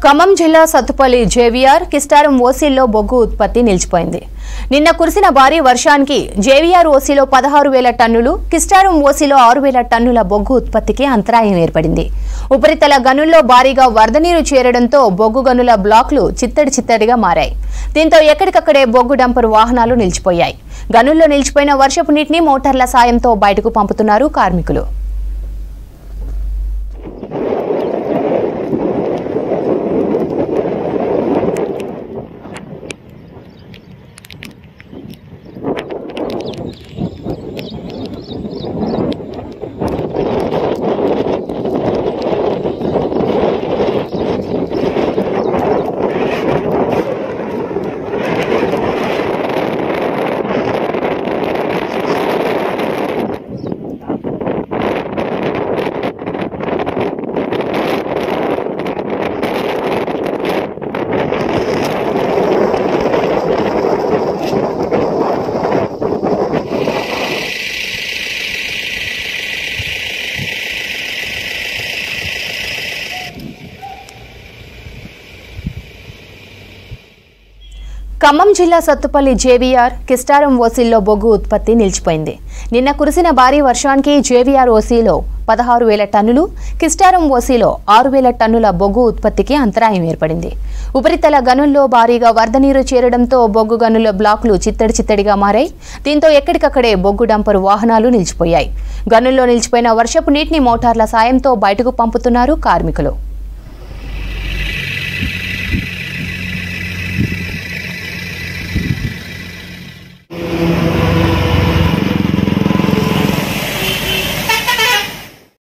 ఖమ్మం జిల్లా సత్తుపల్లి జేవీఆర్ కిస్టారం ఓసీల్లో బొగ్గు ఉత్పత్తి నిలిచిపోయింది. నిన్న కురిసిన భారీ వర్షానికి జేవీఆర్ ఓసీలో 16,000 టన్నులు, కిస్టారం ఓసీలో 6,000 టన్నుల బొగ్గు ఉత్పత్తికి అంతరాయం ఏర్పడింది. ఉపరితల గనుల్లో భారీగా వరద నీరు చేరడంతో బొగ్గు గనుల బ్లాక్లు చిత్తడిగా మారాయి. దీంతో ఎక్కడికక్కడే బొగ్గు డంపర్ వాహనాలు నిలిచిపోయాయి. గనుల్లో నిలిచిపోయిన వర్షపు నీటిని మోటార్ల సాయంతో బయటకు పంపుతున్నారు కార్మికులు. ఖమ్మం జిల్లా సత్తుపల్లి జేవీఆర్ కిస్టారం ఓసీల్లో బొగ్గు ఉత్పత్తి నిలిచిపోయింది. నిన్న కురిసిన భారీ వర్షానికి జేవీఆర్ ఓసీలో 16,000 టన్నులు, కిస్టారం ఓసీలో 6,000 టన్నుల బొగ్గు ఉత్పత్తికి అంతరాయం ఏర్పడింది. ఉపరితల గనుల్లో భారీగా వరద నీరు చేరడంతో బొగ్గు గనుల బ్లాకులు చిత్తడిగా మారాయి. దీంతో ఎక్కడికక్కడే బొగ్గు డంపర్ వాహనాలు నిలిచిపోయాయి. గనుల్లో నిలిచిపోయిన వర్షపు నీటిని మోటార్ల సాయంతో బయటకు పంపుతున్నారు కార్మికులు.